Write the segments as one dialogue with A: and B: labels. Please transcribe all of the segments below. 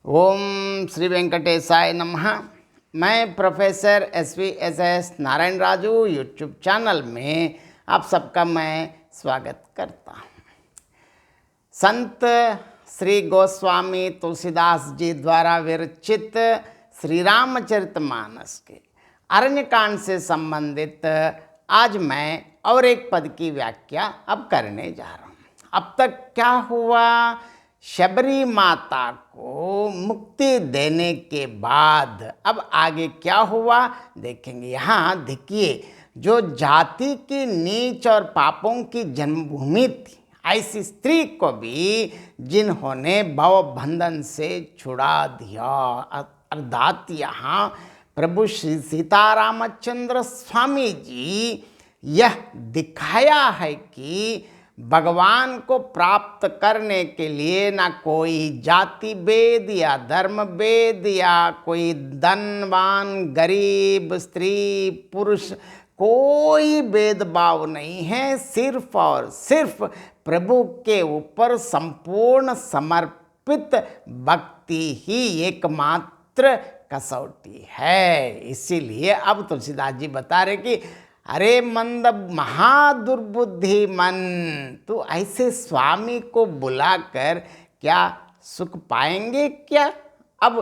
A: ओम श्री वेंकटेशाय नमः। मैं professor S Narayan Raju YouTube channel में आप सबका मैं स्वागत करता हूँ। संत श्री गोस्वामी तुलसीदास जी द्वारा विरचित श्री रामचरितमानस के अरण्यकांड से संबंधित आज मैं और एक पद की व्याख्या अब करने जा रहा हूँ। अब तक क्या हुआ, शबरी माता को मुक्ति देने के बाद अब आगे क्या हुआ देखेंगे। यहाँ देखिए, जो जाति की नीच और पापों की जन्मभूमि थी, ऐसी स्त्री को भी जिन्होंने भव बंधन से छुड़ा दिया, अर्थात यहाँ प्रभु श्री सीतारामचंद्र स्वामी जी यह दिखाया है कि भगवान को प्राप्त करने के लिए ना कोई जाति भेद या धर्म भेद या कोई धनवान गरीब स्त्री पुरुष कोई भेदभाव नहीं है। सिर्फ और सिर्फ प्रभु के ऊपर संपूर्ण समर्पित भक्ति ही एकमात्र कसौटी है। इसीलिए अब तुलसीदास जी बता रहे कि अरे मंद महादुर्बुद्धि मन, तो ऐसे स्वामी को बुलाकर क्या सुख पाएंगे क्या। अब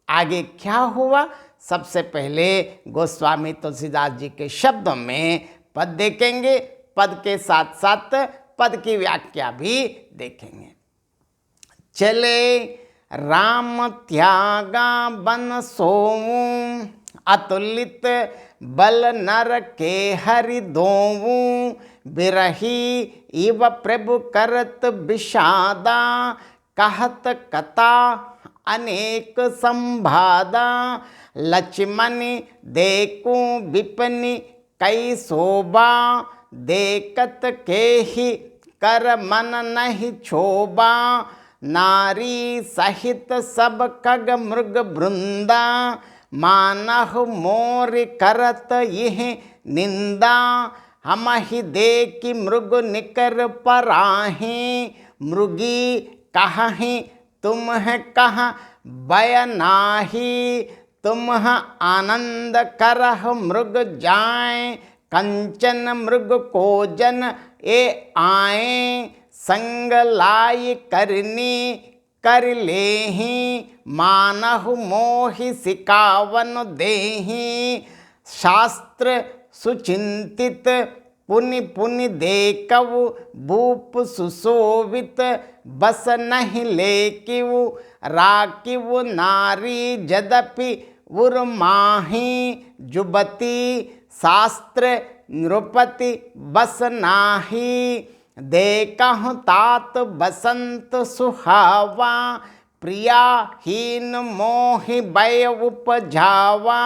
A: आगे क्या हुआ, सबसे पहले गोस्वामी तुलसीदास जी के शब्दों में पद देखेंगे, पद के साथ साथ पद की व्याख्या भी देखेंगे। चले राम त्यागा बन सोऊं, अतुलित बल नर के हरि दोऊं, बिरही इव प्रभु करत विषादा, कहत कथा अनेक संभादा, लक्ष्मण देखूं विपिन कई शोभा, देखत के ही कर मन नहीं क्षोभा, नारी सहित सब खग मृग वृंदा, मानह मोर करत यह निंदा, हम ही देखी मृग निकर पराही, मृगी कहीं तुम कह भय नाही, तुम आनंद करह मृग जाए, कंचन मृग को जन ए आए, संग लाई करनी कर लेहि, मानहु मोहि सिकावन देहि, शास्त्र सुचिंतित पुनि पुनि देखऊ, भूप सुशोभित बस नहीं लेकिऊ, राकिव नारी जदपि उर्माही, जुबती शास्त्र नृपति बस नाही, देखहु तात बसंत सुहावा, प्रियाहीन मोहि भय उपजावा,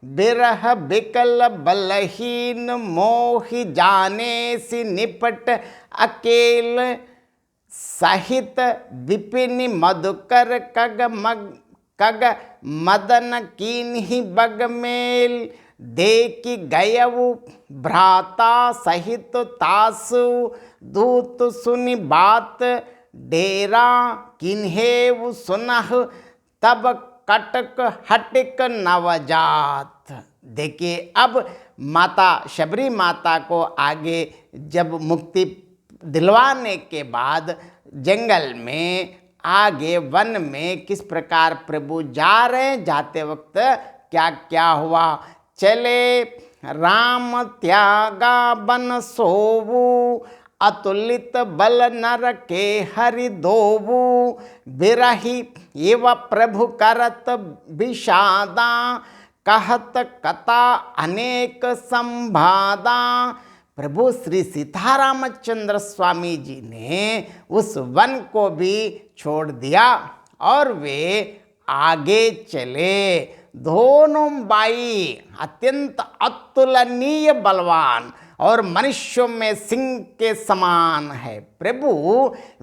A: बिरह बिकल बलहीन मोहि जाने सि निपट अकेल, सहित विपिन मधुकर कग मदन कीन्हि बग मेल, देखि गयऊ भ्राता सहित तासु, दूत सुनि बात डेरा किन्हेव सुनह, तब कटक हटिक नवजात। देखिए, अब माता शबरी माता को आगे जब मुक्ति दिलवाने के बाद जंगल में आगे वन में किस प्रकार प्रभु जा रहे हैं, जाते वक्त क्या क्या हुआ। चले राम त्यागा बन सोवू, अतुलित बल नर के हरि दोवू, बिरही एव प्रभु करत विषादा, कहत कथा अनेक संभादा। प्रभु श्री सीतारामचंद्र स्वामी जी ने उस वन को भी छोड़ दिया और वे आगे चले। दोनों बाई अत्यंत अतुलनीय बलवान और मनुष्यों में सिंह के समान है। प्रभु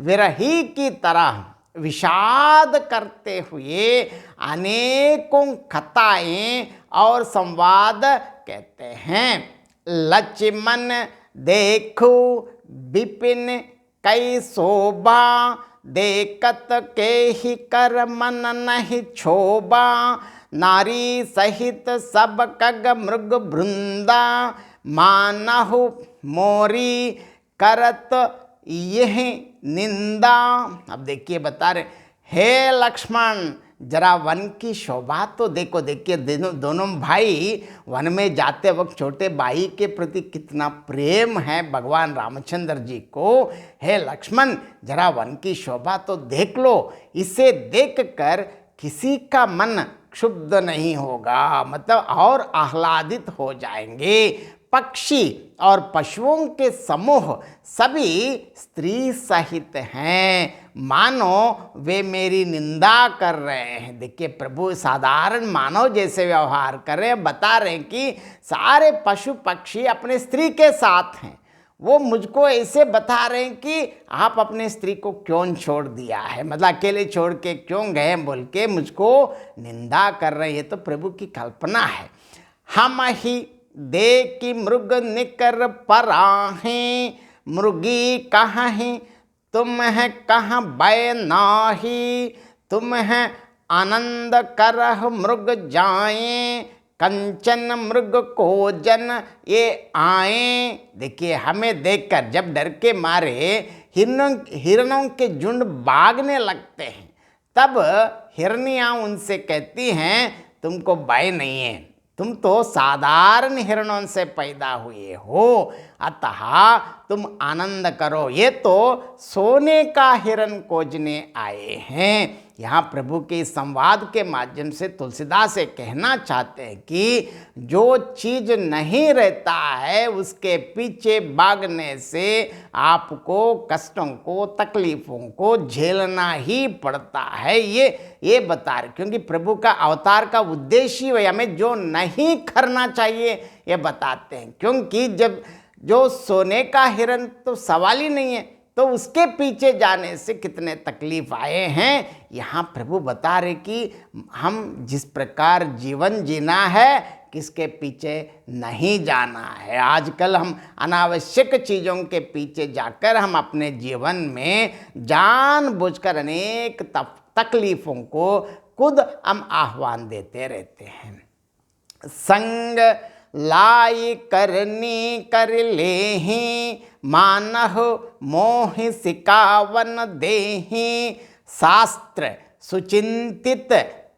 A: विरही की तरह विषाद करते हुए अनेकों कथाएं और संवाद कहते हैं। लक्ष्मण देखो विपिन कई शोभा, देखत के ही कर मन नहीं क्षोभा, नारी सहित सब कग मृग भृंदा, मानहु मोरी करत यह निंदा। अब देखिए बता रहे, हे लक्ष्मण जरा वन की शोभा तो देखो। देखिए दोनों भाई वन में जाते वक्त छोटे भाई के प्रति कितना प्रेम है भगवान रामचंद्र जी को। हे लक्ष्मण जरा वन की शोभा तो देख लो, इसे देखकर किसी का मन क्षुब्ध नहीं होगा, मतलब और आह्लादित हो जाएंगे। पक्षी और पशुओं के समूह सभी स्त्री सहित हैं, मानो वे मेरी निंदा कर रहे हैं। देखिए प्रभु साधारण मानव जैसे व्यवहार कर रहे हैं, बता रहे हैं कि सारे पशु पक्षी अपने स्त्री के साथ हैं। वो मुझको ऐसे बता रहे हैं कि आप अपने स्त्री को क्यों छोड़ दिया है, मतलब अकेले छोड़ के क्यों गए बोल के मुझको निंदा कर रहे हैं। ये तो प्रभु की कल्पना है। हम ही दे कि मृग निकर पराहें, मृगी कहीं तुम है कहाँ बै नाही, तुम है आनंद करह मृग जाए, कंचन मृग को जन ये आए। देखिए हमें देखकर जब डर के मारे हिरणों के झुंड भागने लगते हैं, तब हिरनियाँ उनसे कहती हैं तुमको भय नहीं है, तुम तो साधारण हिरणों से पैदा हुए हो, अतः तुम आनंद करो। ये तो सोने का हिरण खोजने आए हैं। यहाँ प्रभु के इस संवाद के माध्यम से तुलसीदास से कहना चाहते हैं कि जो चीज़ नहीं रहता है उसके पीछे भागने से आपको कष्टों को तकलीफ़ों को झेलना ही पड़ता है। ये बता रहे, क्योंकि प्रभु का अवतार का उद्देश्य ही हमें जो नहीं करना चाहिए ये बताते हैं। क्योंकि जब जो सोने का हिरण तो सवाल ही नहीं है, तो उसके पीछे जाने से कितने तकलीफ आए हैं। यहाँ प्रभु बता रहे कि हम जिस प्रकार जीवन जीना है किसके पीछे नहीं जाना है। आजकल हम अनावश्यक चीज़ों के पीछे जाकर हम अपने जीवन में जानबूझकर अनेक तकलीफ़ों को खुद हम आह्वान देते रहते हैं। संग लाई करनी कर लेहि, मानह मोह सिकावन देहि, शास्त्र सुचिंतित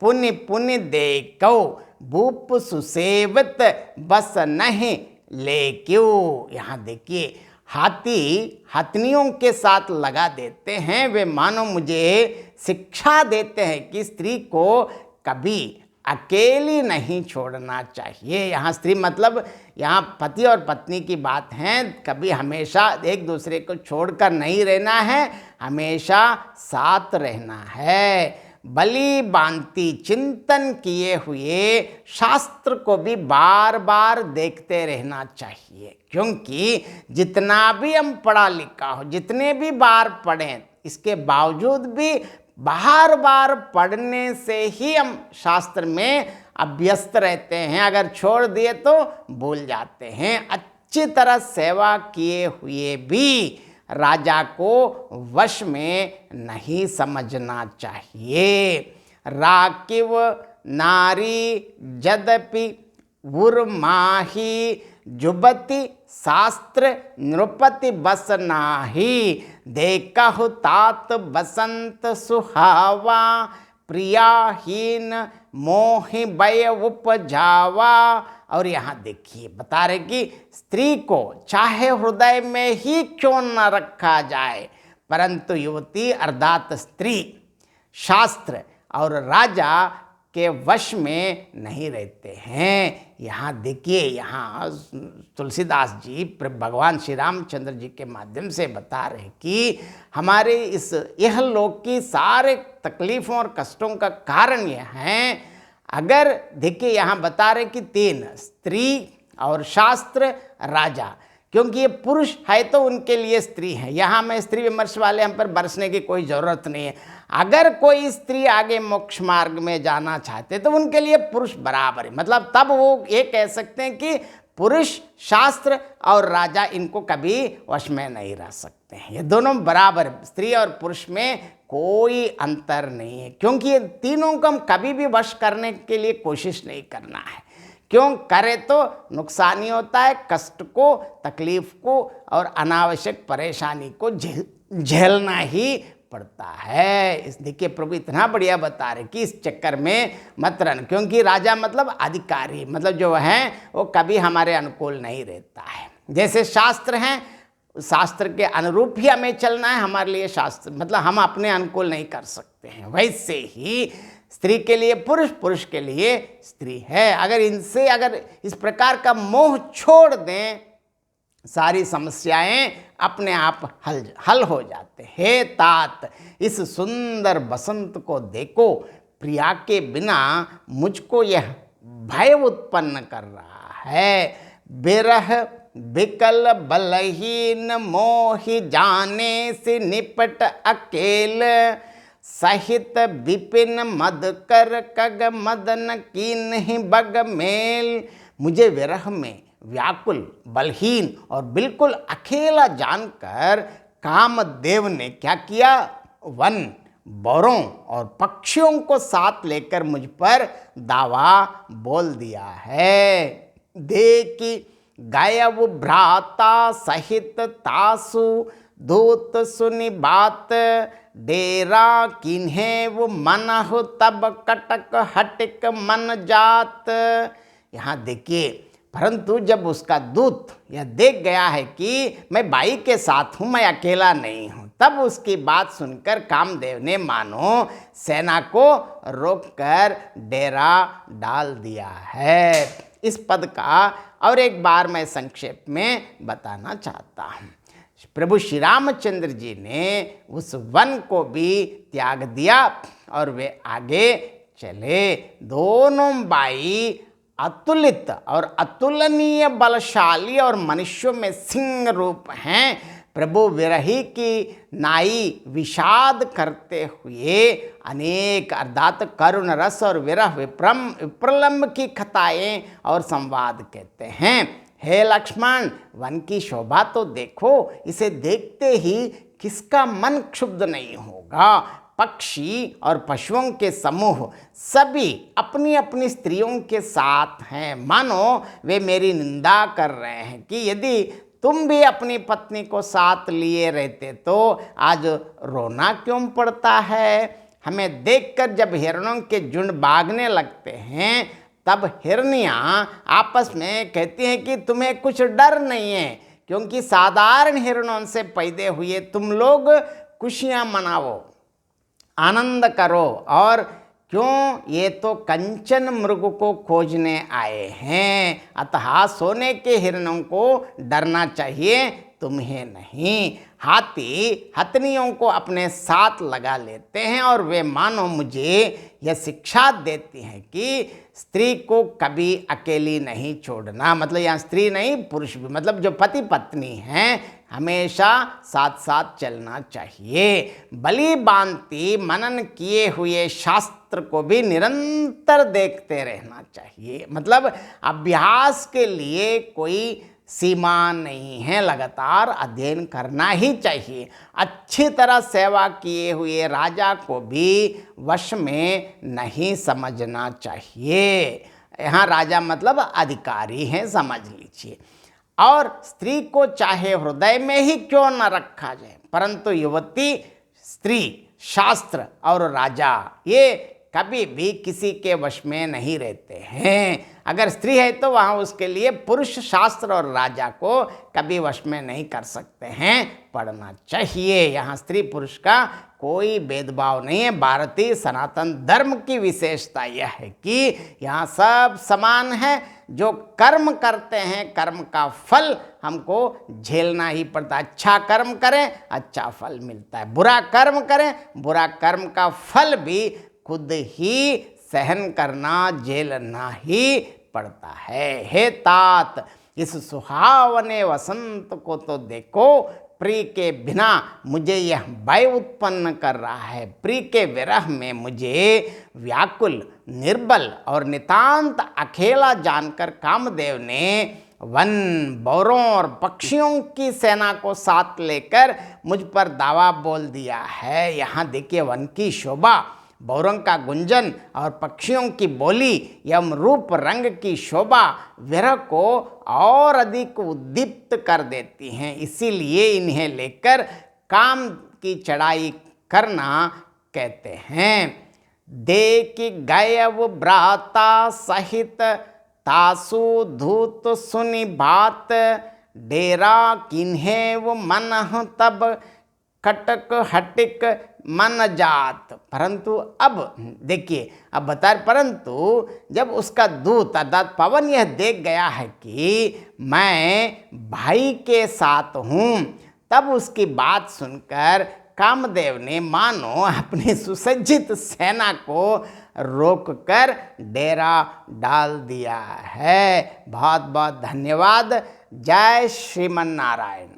A: पुनि पुनि देखो, भूप सुसेवत बस नहीं लेक्यों। यहाँ देखिए हथनियों के साथ लगा देते हैं, वे मानो मुझे शिक्षा देते हैं कि स्त्री को कभी अकेली नहीं छोड़ना चाहिए। यहाँ स्त्री मतलब यहाँ पति और पत्नी की बात है, कभी हमेशा एक दूसरे को छोड़कर नहीं रहना है, हमेशा साथ रहना है। बलि बांति चिंतन किए हुए शास्त्र को भी बार बार देखते रहना चाहिए, क्योंकि जितना भी हम पढ़ा लिखा हो, जितने भी बार पढ़ें, इसके बावजूद भी बार बार पढ़ने से ही हम शास्त्र में अभ्यस्त रहते हैं। अगर छोड़ दिए तो भूल जाते हैं। अच्छी तरह सेवा किए हुए भी राजा को वश में नहीं समझना चाहिए। राकिव नारी जदपि उर्माही, जुबति शास्त्र नृपति बस नाही, देखहु तात बसंत सुहावा, प्रियाहीन मोहि भय उपजावा। और यहाँ देखिए बता रहे कि स्त्री को चाहे हृदय में ही क्यों न रखा जाए, परंतु युवती अर्थात स्त्री शास्त्र और राजा के वश में नहीं रहते हैं। यहाँ देखिए, यहाँ तुलसीदास जी भगवान श्री रामचंद्र जी के माध्यम से बता रहे कि हमारे इस यह लोक की सारे तकलीफ़ों और कष्टों का कारण यह है। अगर देखिए यहाँ बता रहे कि तीन, स्त्री और शास्त्र राजा, क्योंकि ये पुरुष है तो उनके लिए स्त्री है। यहाँ में स्त्री विमर्श वाले हम पर बरसने की कोई ज़रूरत नहीं है। अगर कोई स्त्री आगे मोक्ष मार्ग में जाना चाहते तो उनके लिए पुरुष बराबर है, मतलब तब वो ये कह सकते हैं कि पुरुष, शास्त्र और राजा इनको कभी वश में नहीं रह सकते हैं। ये दोनों बराबर, स्त्री और पुरुष में कोई अंतर नहीं है, क्योंकि ये तीनों को हम कभी भी वश करने के लिए कोशिश नहीं करना है। क्यों करे तो नुकसान ही होता है, कष्ट को, तकलीफ को और अनावश्यक परेशानी को झेलना ही पड़ता है। इस देखिए प्रभु इतना बढ़िया बता रहे कि इस चक्कर में मत रहना, क्योंकि राजा मतलब अधिकारी, मतलब जो है वो कभी हमारे अनुकूल नहीं रहता है। जैसे शास्त्र हैं, शास्त्र के अनुरूप ही हमें चलना है, हमारे लिए शास्त्र मतलब हम अपने अनुकूल नहीं कर सकते हैं। वैसे ही स्त्री के लिए पुरुष, पुरुष के लिए स्त्री है। अगर इस प्रकार का मोह छोड़ दें, सारी समस्याएं अपने आप हल हो जाते। हे तात, इस सुंदर बसंत को देखो, प्रिया के बिना मुझको यह भय उत्पन्न कर रहा है। बिरह बिकल बलहीन मोहि जाने से निपट अकेल, सहित विपिन मद कर कग मदन कीन्हि बग मेल। मुझे विरह में व्याकुल, बलहीन और बिल्कुल अकेला जानकर कामदेव ने क्या किया, वन, बौरों और पक्षियों को साथ लेकर मुझ पर दावा बोल दिया है। देखी गायव भ्राता सहित तासु दूत सुनि बात, डेरा किन्हे वो मनहु तब कटक हटिक मन जात। यहाँ देखिए, परंतु जब उसका दूत यह देख गया है कि मैं बाई के साथ हूँ, मैं अकेला नहीं हूँ, तब उसकी बात सुनकर कामदेव ने मानो सेना को रोककर डेरा डाल दिया है। इस पद का और एक बार मैं संक्षेप में बताना चाहता हूँ। प्रभु श्री रामचंद्र जी ने उस वन को भी त्याग दिया और वे आगे चले। दोनों बाई अतुलित और अतुलनीय बलशाली और मनुष्यों में सिंह रूप हैं। प्रभु विरही की नाई विषाद करते हुए अनेक अर्थात करुण रस और विरह विप्रलंब की कथाएं और संवाद कहते हैं। हे लक्ष्मण, वन की शोभा तो देखो, इसे देखते ही किसका मन क्षुब्ध नहीं होगा। पक्षी और पशुओं के समूह सभी अपनी अपनी स्त्रियों के साथ हैं, मानो वे मेरी निंदा कर रहे हैं कि यदि तुम भी अपनी पत्नी को साथ लिए रहते तो आज रोना क्यों पड़ता है। हमें देखकर जब हिरणों के झुंड भागने लगते हैं, तब हिरनियाँ आपस में कहती हैं कि तुम्हें कुछ डर नहीं है, क्योंकि साधारण हिरणों से पैदा हुए तुम लोग खुशियाँ मनाओ, आनंद करो, और क्यों, ये तो कंचन मृग को खोजने आए हैं, अतः सोने के हिरणों को डरना चाहिए, तुम्हें नहीं। हाथी हथनियों को अपने साथ लगा लेते हैं और वे मानो मुझे यह शिक्षा देती हैं कि स्त्री को कभी अकेली नहीं छोड़ना। मतलब यहाँ स्त्री नहीं, पुरुष भी, मतलब जो पति पत्नी हैं हमेशा साथ साथ चलना चाहिए। बलि बांति मनन किए हुए शास्त्र को भी निरंतर देखते रहना चाहिए। मतलब अभ्यास के लिए कोई सीमा नहीं है, लगातार अध्ययन करना ही चाहिए। अच्छी तरह सेवा किए हुए राजा को भी वश में नहीं समझना चाहिए। यहाँ राजा मतलब अधिकारी हैं, समझ लीजिए। और स्त्री को चाहे हृदय में ही क्यों न रखा जाए, परंतु युवती, स्त्री, शास्त्र और राजा ये कभी भी किसी के वश में नहीं रहते हैं। अगर स्त्री है तो वहाँ उसके लिए पुरुष, शास्त्र और राजा को कभी वश में नहीं कर सकते हैं, पढ़ना चाहिए। यहाँ स्त्री पुरुष का कोई भेदभाव नहीं है। भारतीय सनातन धर्म की विशेषता यह है कि यहाँ सब समान है। जो कर्म करते हैं, कर्म का फल हमको झेलना ही पड़ता है। अच्छा कर्म करें, अच्छा फल मिलता है, बुरा कर्म करें, बुरा कर्म का फल भी खुद ही सहन करना, झेलना ही पड़ता है। हे तात, इस सुहावने वसंत को तो देखो, प्रिय के बिना मुझे यह भय उत्पन्न कर रहा है। प्रिय के विरह में मुझे व्याकुल, निर्बल और नितांत अकेला जानकर कामदेव ने वन, बौरों और पक्षियों की सेना को साथ लेकर मुझ पर दावा बोल दिया है। यहाँ देखिए, वन की शोभा, बौरों का गुंजन और पक्षियों की बोली एवं रूप रंग की शोभा विरह को और अधिक उद्दीप्त कर देती हैं। इसीलिए इन्हें लेकर काम की चढ़ाई करना कहते हैं। देख गयव भ्राता सहित तासु धूत सुनि बात, डेरा किन्हें वो मन तब कटक हटिक मन जात। परंतु अब देखिए, अब बता, परंतु जब उसका दूत अर्थात पवन यह देख गया है कि मैं भाई के साथ हूँ, तब उसकी बात सुनकर कामदेव ने मानो अपनी सुसज्जित सेना को रोककर डेरा डाल दिया है। बहुत बहुत धन्यवाद। जय श्रीमन नारायण।